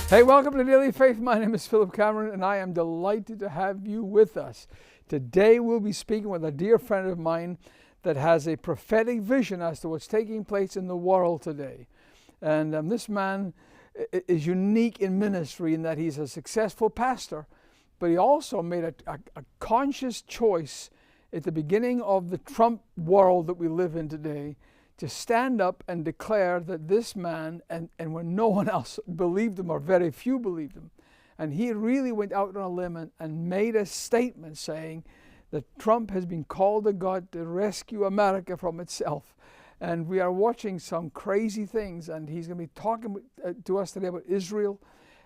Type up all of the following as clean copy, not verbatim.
Hey, welcome to Daily Faith. My name is Philip Cameron, and I am delighted to have you with us. Today we'll be speaking with a dear friend of mine that has a prophetic vision as to what's taking place in the world today. And this man is unique in ministry in that he's a successful pastor, but he also made a conscious choice at the beginning of the Trump world that we live in today to stand up and declare that this man, and when no one else believed him or very few believed him, and he really went out on a limb and made a statement saying that Trump has been called to God to rescue America from itself. And we are watching some crazy things, and he's going to be talking to us today about Israel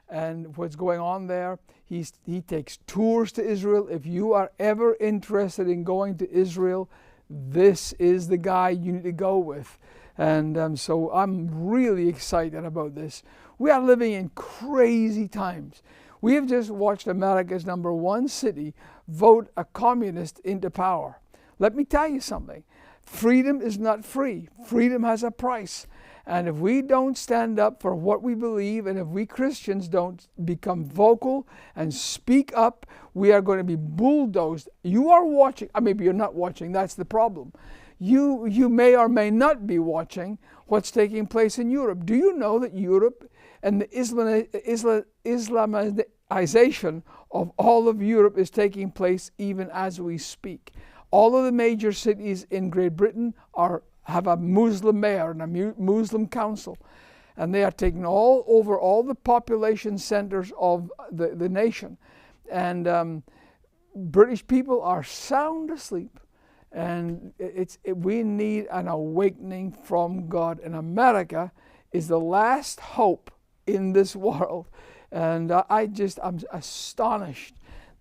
and what's going on there. He takes tours to Israel. If you are ever interested in going to Israel, this is the guy you need to go with. And so I'm really excited about this. We are living in crazy times. We have just watched America's #1 city vote a communist into power. Let me tell you something. Freedom is not free. Freedom has a price. And if we don't stand up for what we believe, and if we Christians don't become vocal and speak up, we are going to be bulldozed. You are watching, maybe you're not watching, that's the problem. You may or may not be watching what's taking place in Europe. Do you know that Europe and the Islamization of all of Europe is taking place even as we speak? All of the major cities in Great Britain have a Muslim mayor and a Muslim council, and they are taking all over all the population centers of the nation. And British people are sound asleep, and we need an awakening from God. And America is the last hope in this world. And I'm astonished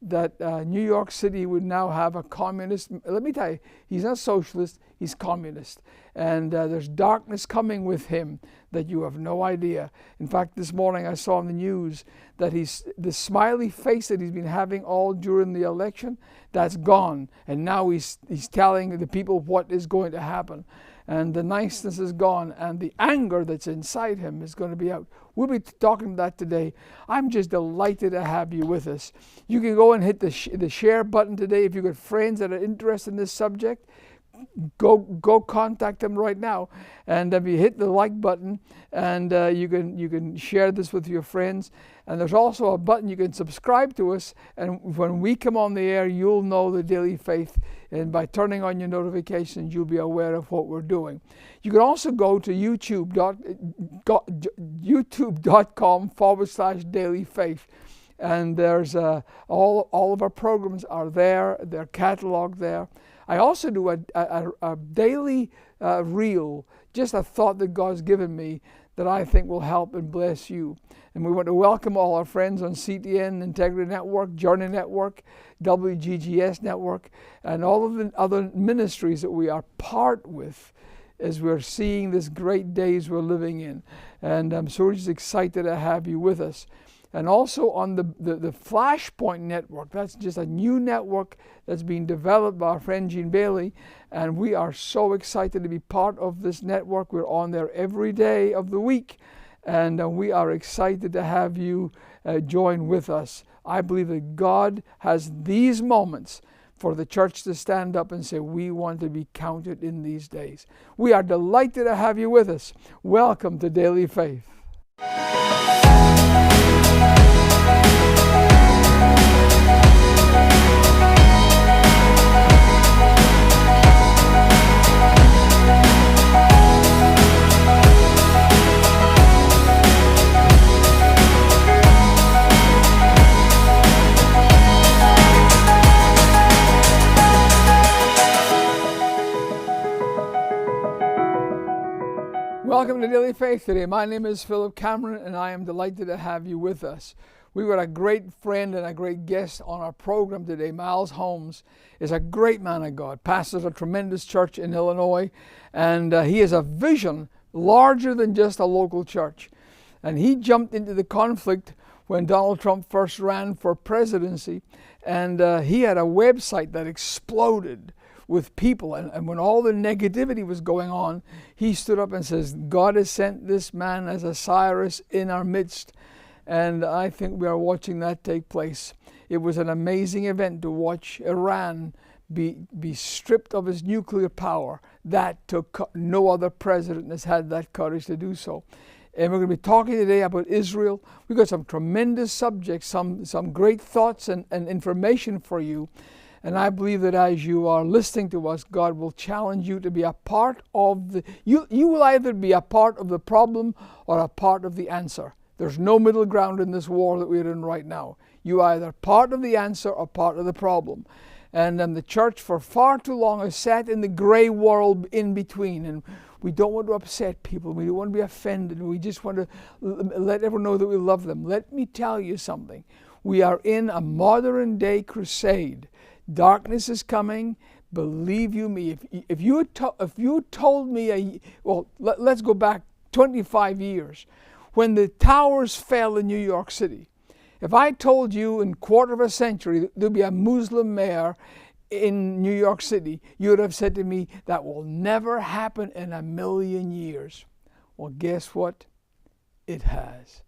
that New York City would now have a communist. Let me tell you, he's not socialist, he's communist. And there's darkness coming with him that you have no idea. In fact, this morning I saw on the news that the smiley face that he's been having all during the election, that's gone. And now he's telling the people what is going to happen. And the niceness is gone, and the anger that's inside him is going to be out. We'll be talking about that today. I'm just delighted to have you with us. You can go and hit the share button today if you've got friends that are interested in this subject. Go contact them right now, and if you hit the like button, and you can share this with your friends. And there's also a button you can subscribe to us, and when we come on the air, you'll know the Daily Faith, and by turning on your notifications, you'll be aware of what we're doing. You can also go to youtube.com/Daily Faith, and there's all of our programs are there. They're cataloged there. I also do a daily reel, just a thought that God's given me that I think will help and bless you. And we want to welcome all our friends on CTN, Integrity Network, Journey Network, WGGS Network, and all of the other ministries that we are part with as we're seeing these great days we're living in. And I'm so just excited to have you with us. And also on the Flashpoint Network. That's just a new network that's being developed by our friend Gene Bailey. And we are so excited to be part of this network. We're on there every day of the week. And we are excited to have you join with us. I believe that God has these moments for the church to stand up and say, we want to be counted in these days. We are delighted to have you with us. Welcome to Daily Faith. Welcome to Daily Faith today. My name is Philip Cameron, and I am delighted to have you with us. We've got a great friend and a great guest on our program today. Myles Holmes is a great man of God, pastors a tremendous church in Illinois, and he has a vision larger than just a local church. And he jumped into the conflict when Donald Trump first ran for presidency, and he had a website that exploded with people, and when all the negativity was going on, he stood up and says, God has sent this man as a Cyrus in our midst. And I think we are watching that take place. It was an amazing event to watch Iran be stripped of its nuclear power. That took no other president has had that courage to do so. And we're going to be talking today about Israel. We've got some tremendous subjects, some great thoughts and information for you. And I believe that as you are listening to us, God will challenge you to be a part of the... You will either be a part of the problem or a part of the answer. There's no middle ground in this war that we're in right now. You are either part of the answer or part of the problem. And the church for far too long has sat in the gray world in between. And we don't want to upset people. We don't want to be offended. We just want to let everyone know that we love them. Let me tell you something. We are in a modern day crusade. Darkness is coming. Believe you me. If you told me, let's go back 25 years. When the towers fell in New York City, if I told you in a quarter of a century there'd be a Muslim mayor in New York City, you would have said to me, that will never happen in a million years. Well, guess what? It has.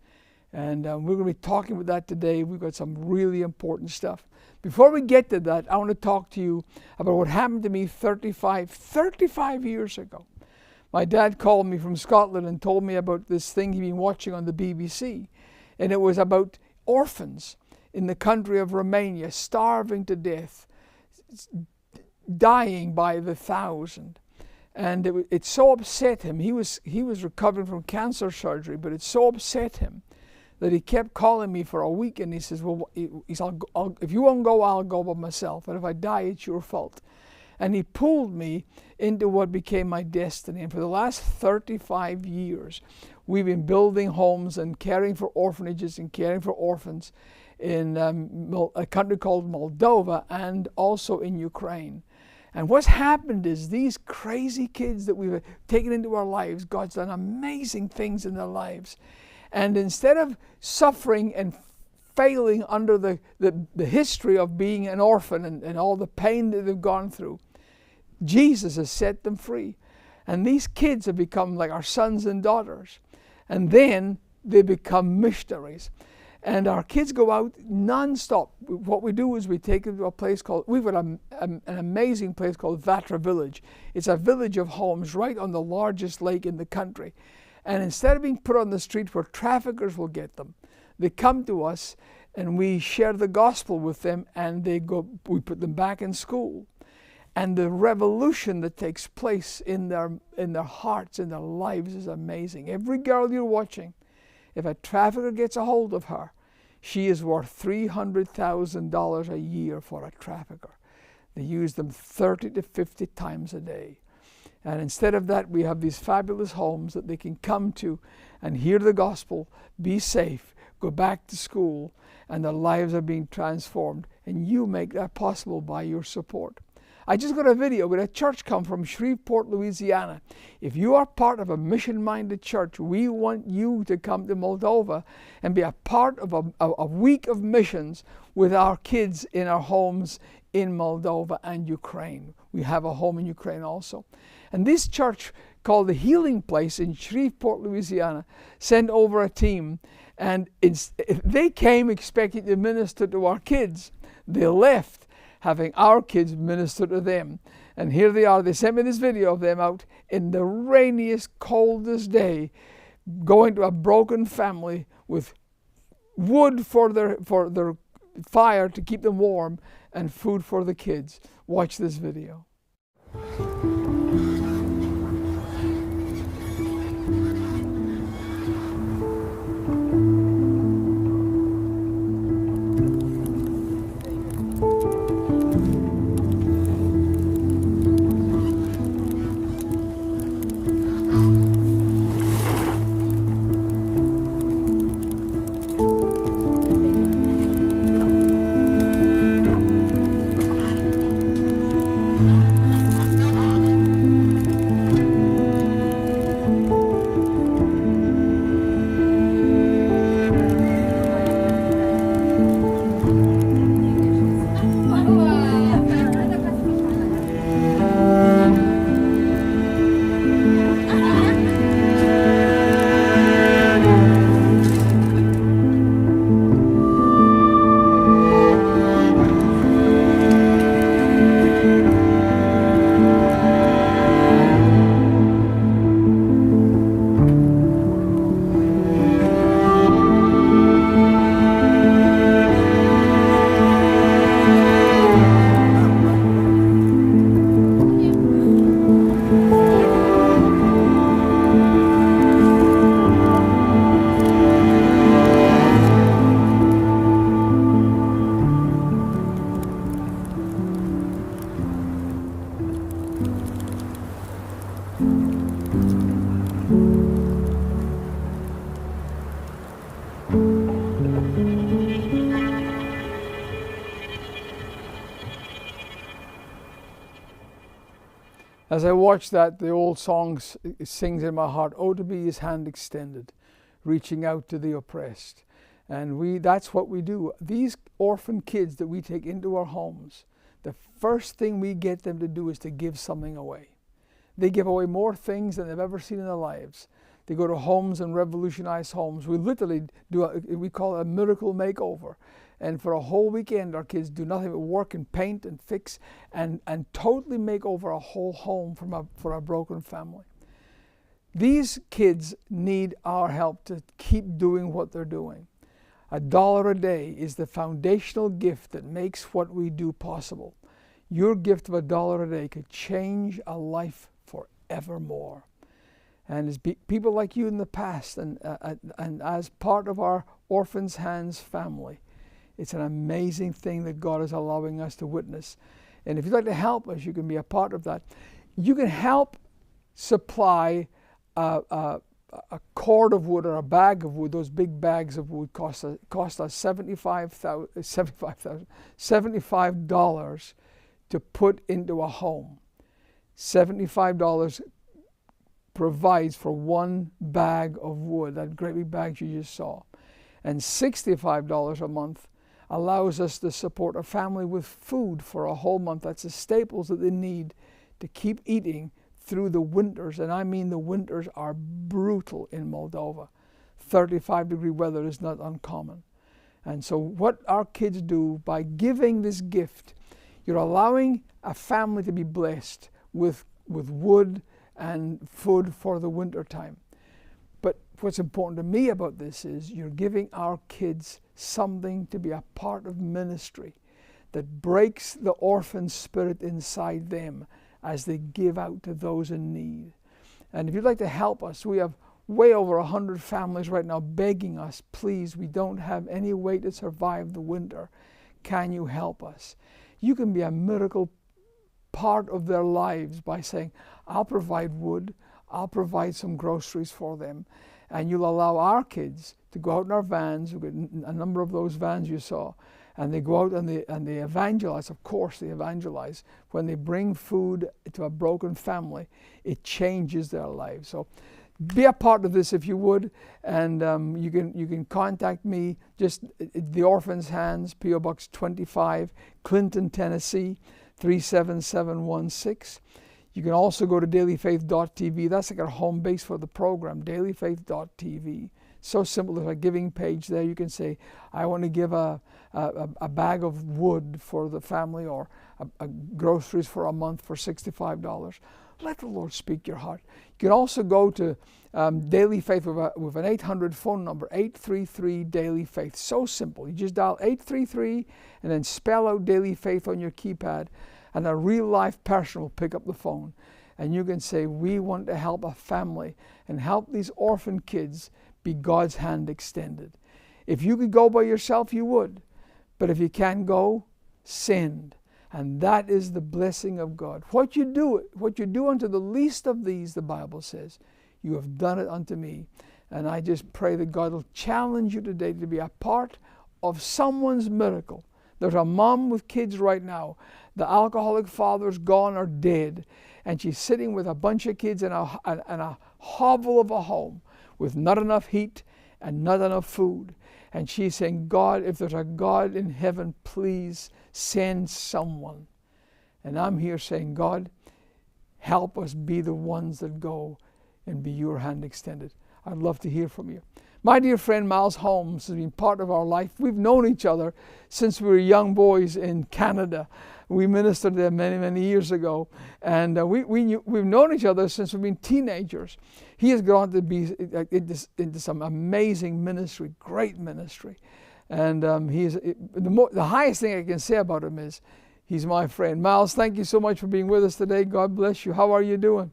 And we're going to be talking about that today. We've got some really important stuff. Before we get to that, I want to talk to you about what happened to me 35 years ago. My dad called me from Scotland and told me about this thing he'd been watching on the BBC. And it was about orphans in the country of Romania, starving to death, dying by the thousand. And it so upset him. He was recovering from cancer surgery, but it so upset him that he kept calling me for a week. And he says, well, if you won't go, I'll go by myself. And if I die, it's your fault. And he pulled me into what became my destiny. And for the last 35 years, we've been building homes and caring for orphanages and caring for orphans in a country called Moldova and also in Ukraine. And what's happened is these crazy kids that we've taken into our lives, God's done amazing things in their lives. And instead of suffering and failing under the history of being an orphan and all the pain that they've gone through, Jesus has set them free. And these kids have become like our sons and daughters. And then they become missionaries. And our kids go out non-stop. What we do is we take them to a place called, we've got an amazing place called Vatra Village. It's a village of homes right on the largest lake in the country. And instead of being put on the street where traffickers will get them, they come to us and we share the gospel with them, and we put them back in school. And the revolution that takes place in their hearts, in their lives, is amazing. Every girl you're watching, if a trafficker gets a hold of her, she is worth $300,000 a year for a trafficker. They use them 30 to 50 times a day. And instead of that, we have these fabulous homes that they can come to and hear the gospel, be safe, go back to school, and their lives are being transformed. And you make that possible by your support. I just got a video with a church come from Shreveport, Louisiana. If you are part of a mission-minded church, we want you to come to Moldova and be a part of a week of missions with our kids in our homes in Moldova and Ukraine. We have a home in Ukraine also. And this church called the Healing Place in Shreveport, Louisiana, sent over a team. And they came expecting to minister to our kids. They left having our kids minister to them. And here they are. They sent me this video of them out in the rainiest, coldest day, going to a broken family with wood for their fire to keep them warm and food for the kids. Watch this video. As I watch that, the old song sings in my heart, "Oh, to be his hand extended, reaching out to the oppressed." And that's what we do. These orphan kids that we take into our homes, the first thing we get them to do is to give something away. They give away more things than they've ever seen in their lives. They go to homes and revolutionize homes. We literally we call it a miracle makeover. And for a whole weekend, our kids do nothing but work and paint and fix and totally make over a whole home for a broken family. These kids need our help to keep doing what they're doing. $1 a day is the foundational gift that makes what we do possible. Your gift of $1 a day could change a life forevermore. And as people like you in the past and as part of our Orphans Hands family, it's an amazing thing that God is allowing us to witness. And if you'd like to help us, you can be a part of that. You can help supply a cord of wood or a bag of wood. Those big bags of wood cost us $75 to put into a home. $75 provides for one bag of wood, that great big bag you just saw. And $65 a month allows us to support a family with food for a whole month. That's the staples that they need to keep eating through the winters. And I mean the winters are brutal in Moldova. 35-degree weather is not uncommon. And so what our kids do by giving this gift, you're allowing a family to be blessed with wood and food for the winter time. But what's important to me about this is you're giving our kids something to be a part of ministry that breaks the orphan spirit inside them as they give out to those in need. And if you'd like to help us, we have way over 100 families right now begging us, please, we don't have any way to survive the winter. Can you help us? You can be a miracle part of their lives by saying, I'll provide wood, I'll provide some groceries for them, and you'll allow our kids to go out in our vans. We've got a number of those vans you saw, and they go out and they evangelize. Of course they evangelize. When they bring food to a broken family, it changes their lives. So be a part of this if you would, and you can contact me, just the Orphans Hands, P.O. Box 25, Clinton, Tennessee, 37716. You can also go to dailyfaith.tv. That's like our home base for the program, dailyfaith.tv. So simple. There's a giving page there. You can say, I want to give a bag of wood for the family, or groceries for a month for $65. Let the Lord speak your heart. You can also go to Daily Faith with an 800 phone number, 833 Daily Faith. So simple. You just dial 833 and then spell out Daily Faith on your keypad, and a real life person will pick up the phone. And you can say, we want to help a family and help these orphan kids be God's hand extended. If you could go by yourself, you would. But if you can't go, send. And that is the blessing of God. What you do unto the least of these, the Bible says, you have done it unto me. And I just pray that God will challenge you today to be a part of someone's miracle. There's a mom with kids right now. The alcoholic father's gone or dead, and she's sitting with a bunch of kids in a hovel of a home with not enough heat and not enough food. And she's saying, God, if there's a God in heaven, please send someone. And I'm here saying, God, help us be the ones that go and be your hand extended. I'd love to hear from you. My dear friend Myles Holmes has been part of our life. We've known each other since we were young boys in Canada. We ministered there many, many years ago. And we've known each other since we've been teenagers. He has gone to be into some amazing ministry, great ministry. And the highest thing I can say about him is he's my friend. Myles, thank you so much for being with us today. God bless you. How are you doing?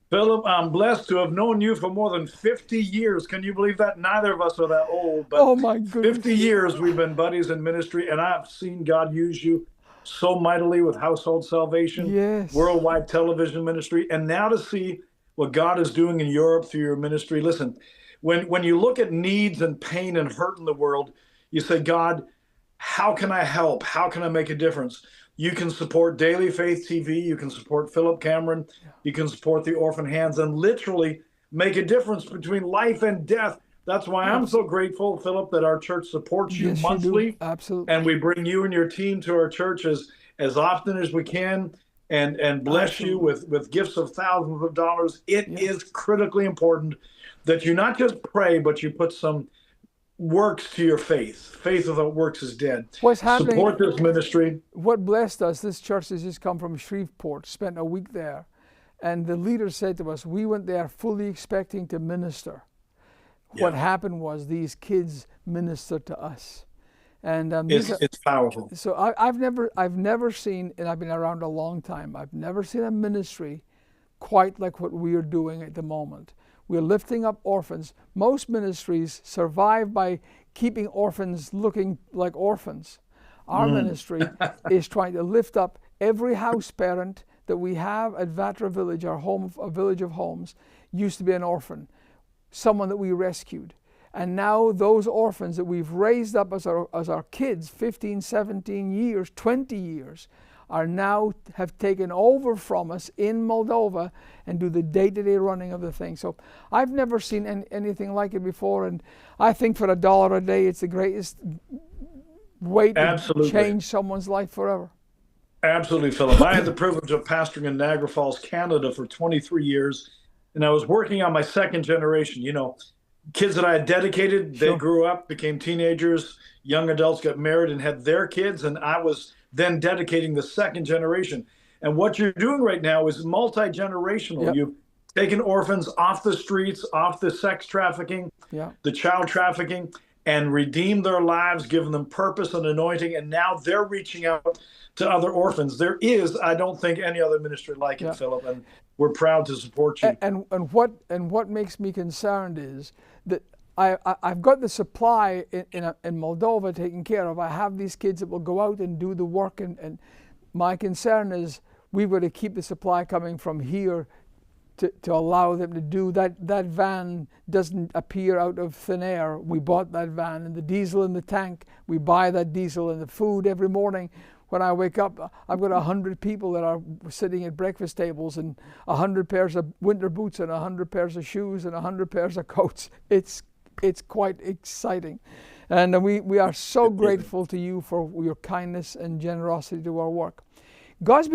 Philip, I'm blessed to have known you for more than 50 years. Can you believe that? Neither of us are that old, but oh my goodness. 50 years we've been buddies in ministry, and I've seen God use you so mightily with Household Salvation, yes, worldwide television ministry, and now to see what God is doing in Europe through your ministry. Listen, when you look at needs and pain and hurt in the world, you say, God, how can I help? How can I make a difference? You can support Daily Faith TV. You can support Philip Cameron. You can support the Orphan Hands and literally make a difference between life and death. That's why I'm so grateful, Philip, that our church supports you Yes, you do. monthly. Absolutely. And we bring you and your team to our church as often as we can and bless you with gifts of thousands of dollars. It is critically important that you not just pray, but you put some works to your faith. Faith without works is dead. What's happening? Support this ministry. What blessed us, this church has just come from Shreveport, spent a week there. And the leader said to us, we went there fully expecting to minister. What happened was these kids ministered to us. And it's powerful. So I've never seen, and I've been around a long time, I've never seen a ministry quite like what we are doing at the moment. We're lifting up orphans. Most ministries survive by keeping orphans looking like orphans. Our ministry is trying to lift up every house parent that we have at Vatra Village, our home, a village of homes, used to be an orphan, someone that we rescued. And now those orphans that we've raised up as our kids, 15, 17 years, 20 years, are now have taken over from us in Moldova and do the day-to-day running of the thing. So I've never seen anything like it before, and I think for $1 a day, it's the greatest way to change someone's life forever. Absolutely, Philip. I had the privilege of pastoring in Niagara Falls, Canada for 23 years, and I was working on my second generation. You know, kids that I had dedicated, they grew up, became teenagers, young adults got married and had their kids, and I was then dedicating the second generation. And what you're doing right now is multi-generational. You've taken orphans off the streets, off the sex trafficking, the child trafficking, and redeemed their lives, given them purpose and anointing, and now they're reaching out to other orphans. There is, I don't think, any other ministry like it, Philip, and we're proud to support you. And what makes me concerned is that I've got the supply in Moldova taken care of. I have these kids that will go out and do the work, and my concern is we've got to keep the supply coming from here to allow them to do that. That van doesn't appear out of thin air. We bought that van, and the diesel in the tank, we buy that diesel, and the food every morning. When I wake up, I've got 100 people that are sitting at breakfast tables, and 100 pairs of winter boots, and 100 pairs of shoes, and 100 pairs of coats. It's quite exciting. And we are so grateful to you for your kindness and generosity to our work. God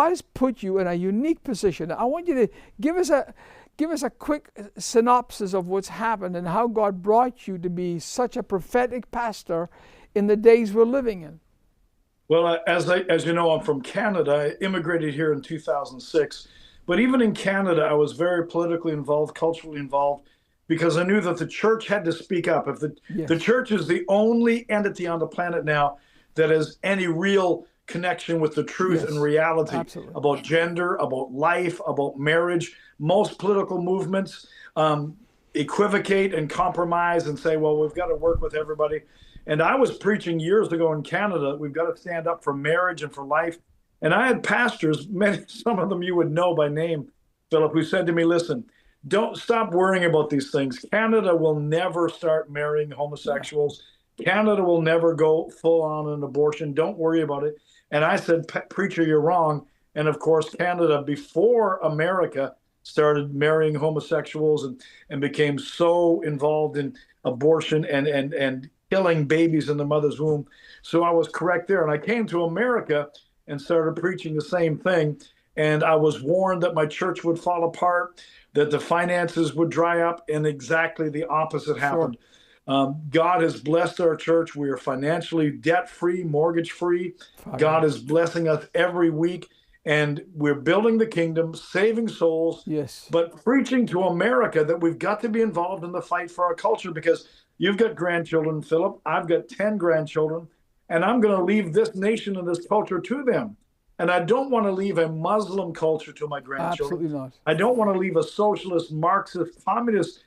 has put you in a unique position. I want you to give us a quick synopsis of what's happened and how God brought you to be such a prophetic pastor in the days we're living in. Well, as you know, I'm from Canada. I immigrated here in 2006. But even in Canada, I was very politically involved, culturally involved, because I knew that the church had to speak up. If the church is the only entity on the planet now that has any real connection with the truth and reality about gender, about life, about marriage. Most political movements equivocate and compromise and say, well, we've got to work with everybody. And I was preaching years ago in Canada, we've got to stand up for marriage and for life. And I had pastors, some of them you would know by name, Philip, who said to me, listen, don't stop worrying about these things. Canada will never start marrying homosexuals. Canada will never go full on an abortion. Don't worry about it. And I said, preacher, you're wrong. And of course, Canada, before America, started marrying homosexuals and became so involved in abortion and killing babies in the mother's womb. So I was correct there. And I came to America and started preaching the same thing. And I was warned that my church would fall apart, that the finances would dry up, and exactly the opposite happened. God has blessed our church. We are financially debt-free, mortgage-free. God is blessing us every week, and we're building the kingdom, saving souls, but preaching to America that we've got to be involved in the fight for our culture, because you've got grandchildren, Philip. I've got 10 grandchildren, and I'm going to leave this nation and this culture to them. And I don't want to leave a Muslim culture to my grandchildren. Absolutely not. I don't want to leave a socialist, Marxist, communist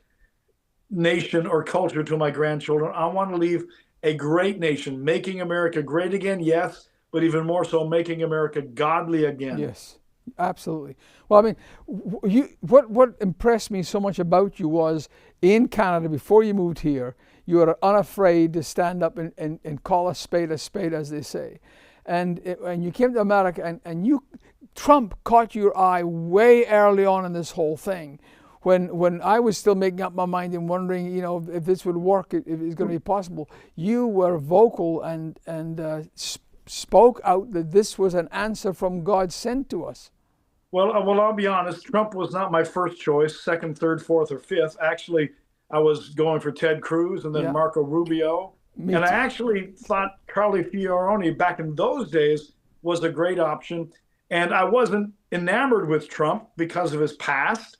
nation or culture to my grandchildren. I want to leave a great nation, making America great again, yes, but even more so, making America godly again. Yes, absolutely. Well, I mean, what impressed me so much about you was in Canada, before you moved here, you were unafraid to stand up and call a spade, as they say. and you came to America, and Trump caught your eye way early on in this whole thing. When I was still making up my mind and wondering, if this would work, if it's going to be possible, you were vocal and spoke out that this was an answer from God sent to us. Well, I'll be honest. Trump was not my first choice, second, third, fourth, or fifth. Actually, I was going for Ted Cruz and then Marco Rubio. Me and too. I actually thought Carly Fioroni back in those days was a great option. And I wasn't enamored with Trump because of his past.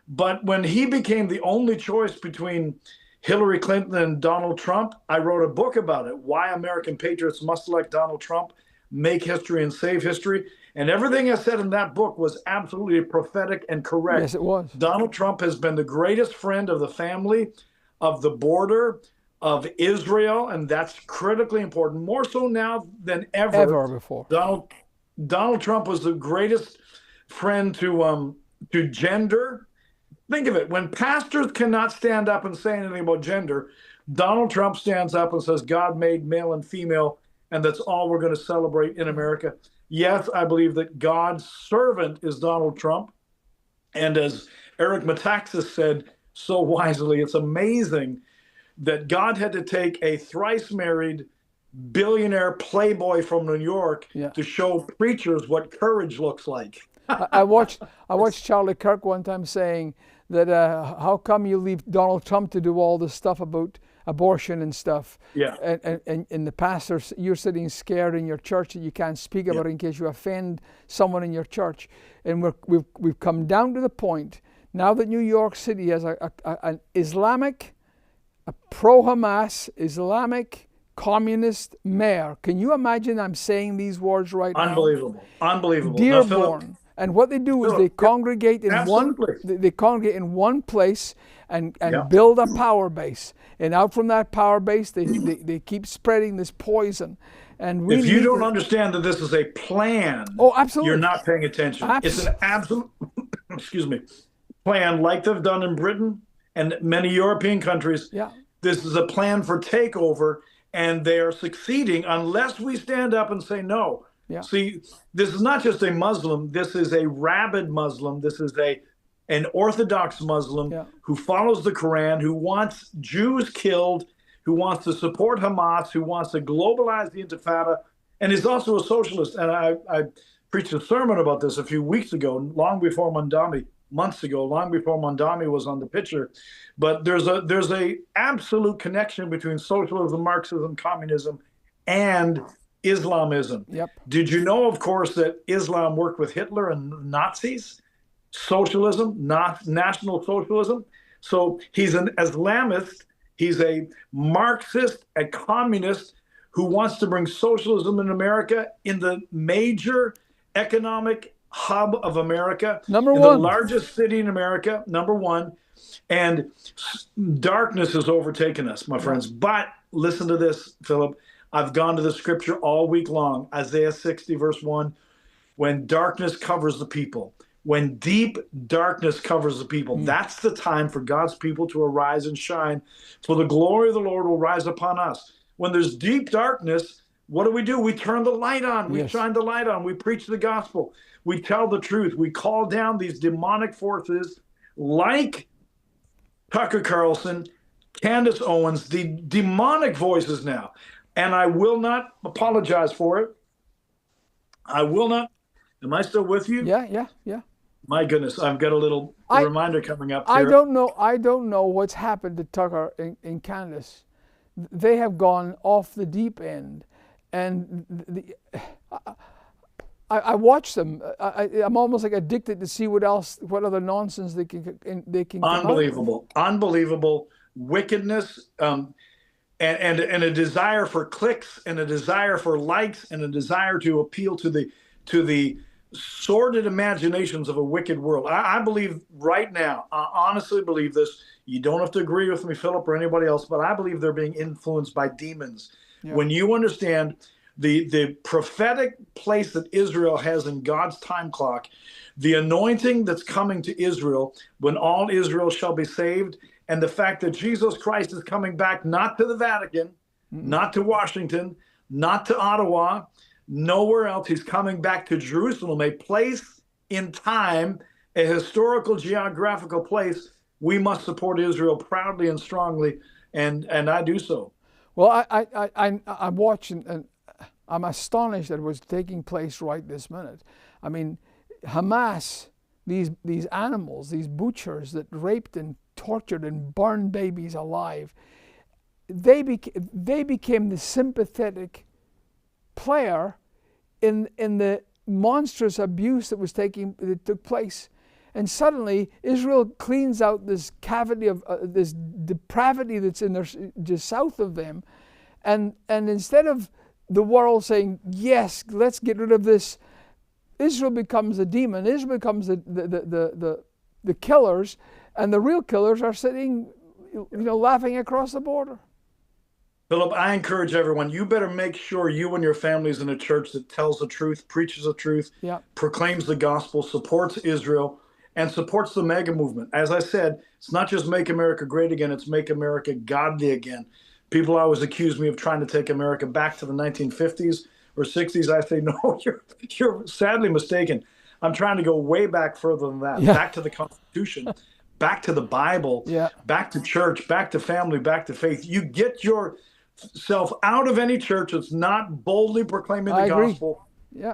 But when he became the only choice between Hillary Clinton and Donald Trump, I wrote a book about it, Why American Patriots Must Elect Donald Trump, Make History and Save History. And everything I said in that book was absolutely prophetic and correct. Yes, it was. Donald Trump has been the greatest friend of the family, of the border, of Israel, and that's critically important, more so now than ever before. Donald Trump was the greatest friend to gender. Think of it. When pastors cannot stand up and say anything about gender, Donald Trump stands up and says, God made male and female, and that's all we're going to celebrate in America. Yes, I believe that God's servant is Donald Trump. And as Eric Metaxas said so wisely, it's amazing that God had to take a thrice married billionaire playboy from New York to show preachers what courage looks like. I watched Charlie Kirk one time saying that how come you leave Donald Trump to do all this stuff about abortion and stuff? Yeah. And the pastor, you're sitting scared in your church that you can't speak about it in case you offend someone in your church. And we've come down to the point now that New York City has an Islamic, a pro-Hamas, Islamic, communist mayor. Can you imagine I'm saying these words right now? Unbelievable. Dearborn. And what they do is they congregate in absolutely. one place and build a power base. And out from that power base, they keep spreading this poison. And if you don't understand that this is a plan, absolutely, you're not paying attention. It's an absolute, plan like they've done in Britain and many European countries. Yeah. This is a plan for takeover, and they are succeeding unless we stand up and say no. Yeah. See, this is not just a Muslim. This is a rabid Muslim. This is an Orthodox Muslim who follows the Quran, who wants Jews killed, who wants to support Hamas, who wants to globalize the Intifada, and is also a socialist. And I preached a sermon about this a few weeks ago, long before Mondami was on the picture. But there's a absolute connection between socialism, Marxism, communism, and Islamism. Yep. Did you know, of course, that Islam worked with Hitler and Nazis? Socialism, not National Socialism. So he's an Islamist. He's a Marxist, a communist who wants to bring socialism in America, in the major economic hub of America, number in one, the largest city in America, number one. And darkness has overtaken us, my friends. But listen to this, Philip. I've gone to the scripture all week long, Isaiah 60, verse 1, when darkness covers the people, when deep darkness covers the people, that's the time for God's people to arise and shine, for the glory of the Lord will rise upon us. When there's deep darkness, what do? We turn the light on. We shine the light on. We preach the gospel. We tell the truth. We call down these demonic forces like Tucker Carlson, Candace Owens, the demonic voices now. And I will not apologize for it. I will not. Am I still with you? Yeah. My goodness, I've got a little reminder coming up here. I don't know what's happened to Tucker and Candace. They have gone off the deep end. And I watch them. I'm almost like addicted to see what other nonsense they can Unbelievable wickedness. And a desire for clicks, and a desire for likes, and a desire to appeal to the sordid imaginations of a wicked world. I believe right now, I honestly believe this. You don't have to agree with me, Philip, or anybody else, but I believe they're being influenced by demons. Yeah. When you understand the prophetic place that Israel has in God's time clock, the anointing that's coming to Israel when all Israel shall be saved, and the fact that Jesus Christ is coming back, not to the Vatican, not to Washington, not to Ottawa, nowhere else. He's coming back to Jerusalem, a place in time, a historical geographical place. We must support Israel proudly and strongly, and I do so. Well, I'm watching, and I'm astonished that it was taking place right this minute. I mean, Hamas, these animals, these butchers that raped and tortured and burned babies alive, they became the sympathetic player in the monstrous abuse that took place. And suddenly Israel cleans out this cavity of this depravity that's in there just south of them, and instead of the world saying, yes, let's get rid of this, Israel becomes a demon. Israel becomes the killers, and the real killers are sitting, laughing across the border. Philip, I encourage everyone, you better make sure you and your family is in a church that tells the truth, preaches the truth, proclaims the gospel, supports Israel, and supports the mega movement. As I said, it's not just make America great again, it's make America godly again. People always accuse me of trying to take America back to the 1950s or 60s. I say, no, you're sadly mistaken. I'm trying to go way back further than that, back to the Constitution, back to the Bible, back to church, back to family, back to faith. You get yourself out of any church that's not boldly proclaiming the gospel,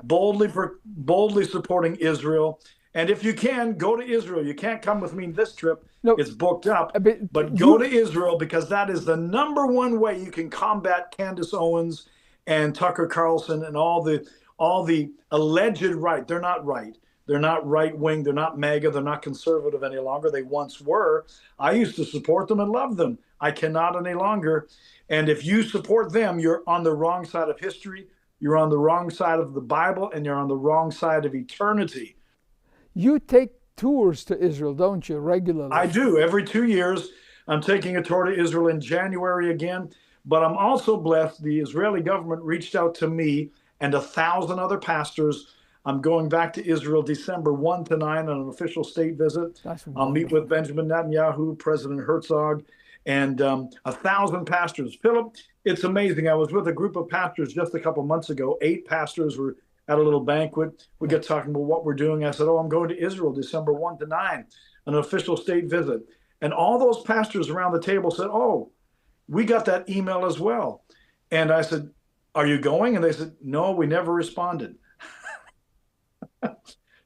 boldly supporting Israel. And if you can, go to Israel. You can't come with me this trip. No, it's booked up. But go to Israel, because that is the number one way you can combat Candace Owens and Tucker Carlson and all the alleged right. They're not right. They're not right-wing. They're not MAGA. They're not conservative any longer. They once were. I used to support them and love them. I cannot any longer. And if you support them, you're on the wrong side of history. You're on the wrong side of the Bible, and you're on the wrong side of eternity. You take tours to Israel, don't you, regularly? I do. Every 2 years, I'm taking a tour to Israel in January again. But I'm also blessed. The Israeli government reached out to me and 1,000 other pastors. I'm going back to Israel December 1 to 9 on an official state visit. I'll meet with Benjamin Netanyahu, President Herzog, and 1,000 pastors. Philip, it's amazing. I was with a group of pastors just a couple months ago. 8 pastors were at a little banquet. We got talking about what we're doing. I said, I'm going to Israel December 1 to 9, an official state visit. And all those pastors around the table said, we got that email as well. And I said, are you going? And they said, no, we never responded.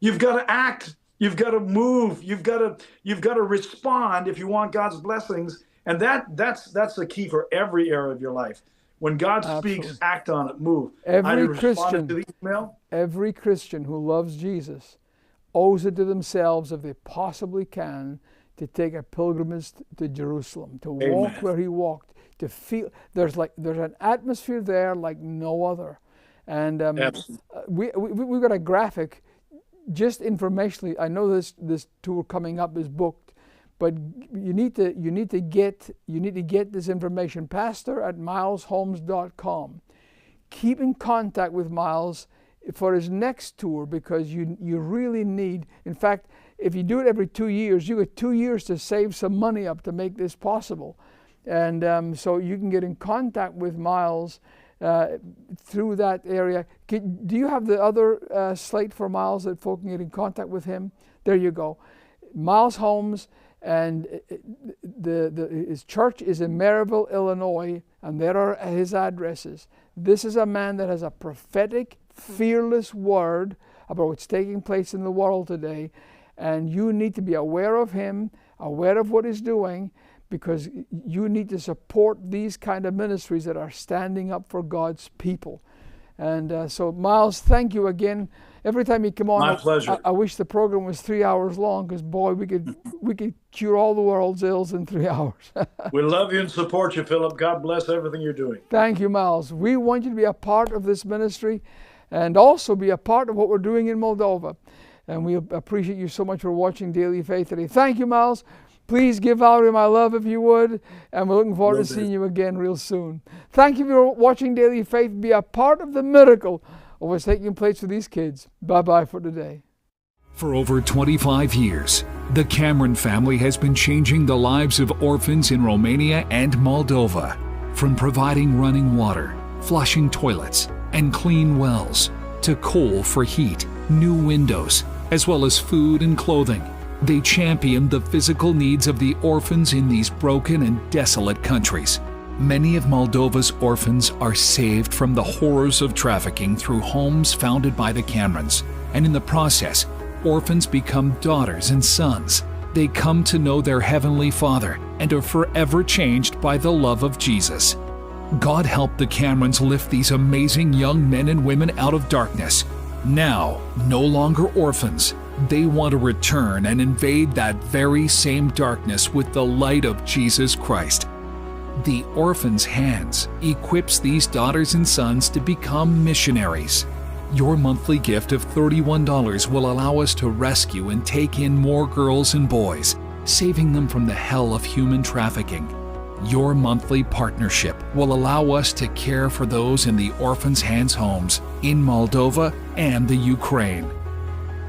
You've got to act. You've got to move. You've got to respond if you want God's blessings. And that's the key for every area of your life. When God speaks, act on it, move. Every Christian who loves Jesus owes it to themselves, if they possibly can, to take a pilgrimage to Jerusalem, to walk where he walked, to feel. There's an atmosphere there like no other. And we got a graphic, just informationally. I know this tour coming up is booked, but you need to get this information. pastor@mylesholmes.com. Keep in contact with Myles for his next tour, because you really need. In fact, if you do it every 2 years, you get 2 years to save some money up to make this possible. And so you can get in contact with Myles through that area. Do you have the other slate for Myles that folk can get in contact with him? There you go. Myles Holmes, and his church is in Maryville, Illinois, and there are his addresses. This is a man that has a prophetic, fearless word about what's taking place in the world today, and you need to be aware of him, aware of what he's doing, because you need to support these kind of ministries that are standing up for God's people. And so, Myles, thank you again. Every time you come on, my pleasure. I wish the program was 3 hours long, because boy, we could cure all the world's ills in 3 hours. We love you and support you, Philip. God bless everything you're doing. Thank you, Myles. We want you to be a part of this ministry, and also be a part of what we're doing in Moldova. And we appreciate you so much for watching Daily Faith today. Thank you, Myles. Please give Valerie my love if you would, and we're looking forward to seeing you again real soon. Thank you for watching Daily Faith. Be a part of the miracle of what's taking place with these kids. Bye-bye for today. For over 25 years, the Cameron family has been changing the lives of orphans in Romania and Moldova. From providing running water, flushing toilets, and clean wells, to coal for heat, new windows, as well as food and clothing. They champion the physical needs of the orphans in these broken and desolate countries. Many of Moldova's orphans are saved from the horrors of trafficking through homes founded by the Camerons, and in the process, orphans become daughters and sons. They come to know their Heavenly Father and are forever changed by the love of Jesus. God help the Camerons lift these amazing young men and women out of darkness. Now, no longer orphans, they want to return and invade that very same darkness with the light of Jesus Christ. The Orphan's Hands equips these daughters and sons to become missionaries. Your monthly gift of $31 will allow us to rescue and take in more girls and boys, saving them from the hell of human trafficking. Your monthly partnership will allow us to care for those in the Orphan's Hands homes in Moldova and the Ukraine.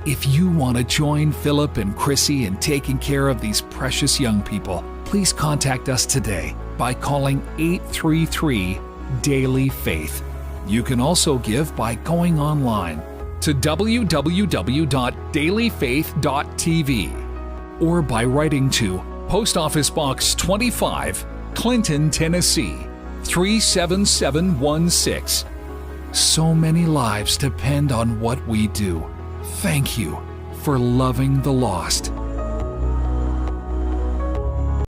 If you want to join Philip and Chrissy in taking care of these precious young people, please contact us today by calling 833-DAILY-FAITH. You can also give by going online to www.dailyfaith.tv or by writing to Post Office Box 25, Clinton, Tennessee 37716. So many lives depend on what we do. Thank you for loving the lost.